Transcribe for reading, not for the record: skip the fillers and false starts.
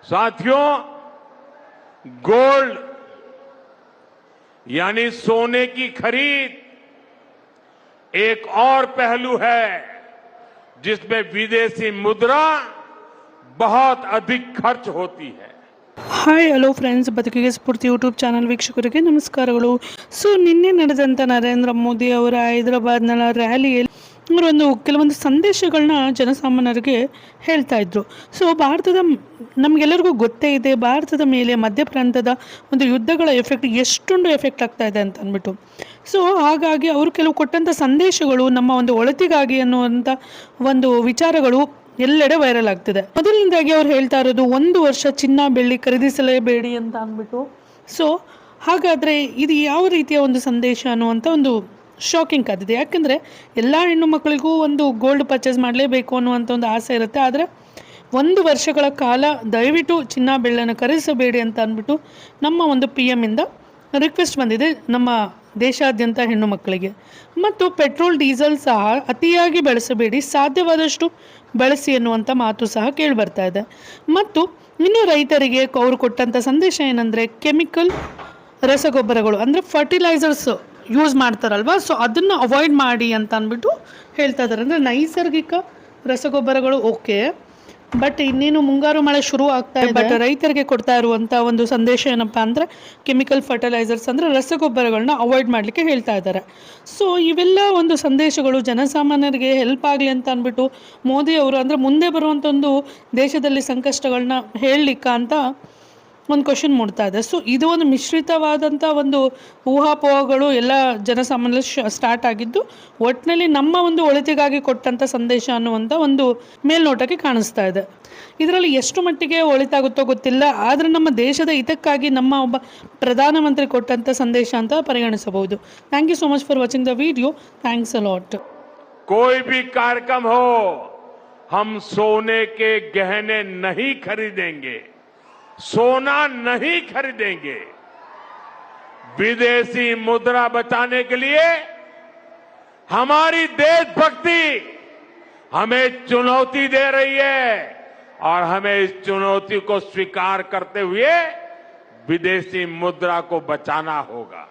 साथियों, गोल्ड यानी सोने की खरीद एक और पहलू है जिसमें विदेशी मुद्रा बहुत अधिक खर्च होती है। ಹಾಯ್ ಹಲೋ ಫ್ರೆಂಡ್ಸ್, ಬದುಕಿಗೆ ಸ್ಫೂರ್ತಿ ಯೂಟ್ಯೂಬ್ ಚಾನಲ್ ವೀಕ್ಷಕರಿಗೆ ನಮಸ್ಕಾರಗಳು. ಸೊ ನಿನ್ನೆ ನಡೆದಂಥ ನರೇಂದ್ರ ಮೋದಿ ಅವರ ಹೈದರಾಬಾದ್ನ ರ್ಯಾಲಿಯಲ್ಲಿ ಒಂದು ಕೆಲವೊಂದು ಸಂದೇಶಗಳನ್ನ ಜನಸಾಮಾನ್ಯರಿಗೆ ಹೇಳ್ತಾ ಇದ್ರು. ಸೊ ಭಾರತದ ನಮಗೆಲ್ಲರಿಗೂ ಗೊತ್ತೇ ಇದೆ, ಭಾರತದ ಮೇಲೆ ಮಧ್ಯ ಪ್ರಾಂತದ ಒಂದು ಯುದ್ಧಗಳ ಎಫೆಕ್ಟ್ ಎಷ್ಟೊಂದು ಎಫೆಕ್ಟ್ ಆಗ್ತಾ ಇದೆ ಅಂತ ಅಂದ್ಬಿಟ್ಟು. ಸೊ ಹಾಗಾಗಿ ಅವರು ಕೆಲವು ಕೊಟ್ಟಂಥ ಸಂದೇಶಗಳು ನಮ್ಮ ಒಂದು ಒಳಿತಿಗಾಗಿ ಅನ್ನುವಂಥ ಒಂದು ವಿಚಾರಗಳು ಎಲ್ಲೆಡೆ ವೈರಲ್ ಆಗ್ತಿದೆ. ಮೊದಲನೇದಾಗಿ ಅವ್ರು ಹೇಳ್ತಾ ಇರೋದು 1 ವರ್ಷ ಚಿನ್ನ ಬೆಳ್ಳಿ ಖರೀದಿಸಲೇಬೇಡಿ ಅಂತ ಅಂದ್ಬಿಟ್ಟು. ಸೊ ಹಾಗಾದರೆ ಇದು ಯಾವ ರೀತಿಯ ಒಂದು ಸಂದೇಶ ಅನ್ನುವಂಥ ಒಂದು ಶಾಕಿಂಗ್ ಆಗಿದೆ. ಯಾಕೆಂದರೆ ಎಲ್ಲ ಹೆಣ್ಣು ಮಕ್ಕಳಿಗೂ ಒಂದು ಗೋಲ್ಡ್ ಪರ್ಚೇಸ್ ಮಾಡಲೇಬೇಕು ಅನ್ನುವಂಥ ಒಂದು ಆಸೆ ಇರುತ್ತೆ. ಆದರೆ 1 ವರ್ಷಗಳ ಕಾಲ ದಯವಿಟ್ಟು ಚಿನ್ನ ಬೆಳ್ಳನ್ನು ಖರೀದಿಸಬೇಡಿ ಅಂತ ಅಂದ್ಬಿಟ್ಟು ನಮ್ಮ ಒಂದು PM ಇಂದ ರಿಕ್ವೆಸ್ಟ್ ಬಂದಿದೆ ನಮ್ಮ ದೇಶಾದ್ಯಂತ ಹೆಣ್ಣು ಮಕ್ಕಳಿಗೆ. ಮತ್ತು ಪೆಟ್ರೋಲ್ ಡೀಸೆಲ್ ಸಹ ಅತಿಯಾಗಿ ಬಳಸಬೇಡಿ, ಸಾಧ್ಯವಾದಷ್ಟು ಬಳಸಿ ಎನ್ನುವಂಥ ಮಾತು ಸಹ ಕೇಳಿಬರ್ತಾ ಇದೆ. ಮತ್ತು ಇನ್ನು ರೈತರಿಗೆ ಅವರು ಕೊಟ್ಟಂಥ ಸಂದೇಶ ಏನಂದರೆ, ಕೆಮಿಕಲ್ ರಸಗೊಬ್ಬರಗಳು ಅಂದರೆ ಫರ್ಟಿಲೈಸರ್ಸ್ ಯೂಸ್ ಮಾಡ್ತಾರಲ್ವ, ಸೊ ಅದನ್ನು ಅವಾಯ್ಡ್ ಮಾಡಿ ಅಂತ ಅಂದ್ಬಿಟ್ಟು ಹೇಳ್ತಾ ಇದ್ದಾರೆ. ಅಂದರೆ ನೈಸರ್ಗಿಕ ರಸಗೊಬ್ಬರಗಳು ಓಕೆ, ಬಟ್ ಇನ್ನೇನು ಮುಂಗಾರು ಮಳೆ ಶುರು ಆಗ್ತಾ ಇದೆ, ಬಟ್ ರೈತರಿಗೆ ಕೊಡ್ತಾ ಇರುವಂಥ ಒಂದು ಸಂದೇಶ ಏನಪ್ಪ ಅಂದರೆ ಕೆಮಿಕಲ್ ಫರ್ಟಿಲೈಸರ್ಸ್ ಅಂದರೆ ರಸಗೊಬ್ಬರಗಳನ್ನ ಅವಾಯ್ಡ್ ಮಾಡಲಿಕ್ಕೆ ಹೇಳ್ತಾ ಇದ್ದಾರೆ. ಸೊ ಇವೆಲ್ಲ ಒಂದು ಸಂದೇಶಗಳು ಜನಸಾಮಾನ್ಯರಿಗೆ ಹೆಲ್ಪ್ ಆಗಲಿ ಅಂತ ಅಂದ್ಬಿಟ್ಟು ಮೋದಿ ಅವರು ಅಂದರೆ ಮುಂದೆ ಬರುವಂಥ ಒಂದು ದೇಶದಲ್ಲಿ ಸಂಕಷ್ಟಗಳನ್ನ ಹೇಳಲಿಕ್ಕ ಅಂತ ಒಂದು ಕ್ವಶನ್ ಮೂಡ್ತಾ ಇದೆ. ಸೊ ಇದು ಒಂದು ಮಿಶ್ರಿತವಾದಂಥ ಒಂದು ಊಹಾಪೋಹಗಳು ಎಲ್ಲ ಜನಸಾಮಾನ್ಯರಲ್ಲಿ ಸ್ಟಾರ್ಟ್ ಆಗಿದ್ದು, ಒಟ್ಟಿನಲ್ಲಿ ನಮ್ಮ ಒಂದು ಒಳಿತಿಗಾಗಿ ಕೊಟ್ಟಂಥ ಸಂದೇಶ ಅನ್ನುವಂಥ ಒಂದು ಮೇಲ್ನೋಟಕ್ಕೆ ಕಾಣಿಸ್ತಾ ಇದೆ. ಇದರಲ್ಲಿ ಎಷ್ಟು ಮಟ್ಟಿಗೆ ಒಳಿತಾಗುತ್ತೋ ಗೊತ್ತಿಲ್ಲ, ಆದರೆ ನಮ್ಮ ದೇಶದ ಹಿತಕ್ಕಾಗಿ ನಮ್ಮ ಒಬ್ಬ ಪ್ರಧಾನಮಂತ್ರಿ ಕೊಟ್ಟಂಥ ಸಂದೇಶ ಅಂತ ಪರಿಗಣಿಸಬಹುದು. Thank you so much for watching the video. Thanks a lot. कोई भी कार्यक्रम हो, हम सोने के गहने नहीं खरीदेंगे, सोना नहीं खरीदेंगे. विदेशी मुद्रा बचाने के लिए हमारी देशभक्ति हमें चुनौती दे रही है और हमें इस चुनौती को स्वीकार करते हुए विदेशी मुद्रा को बचाना होगा.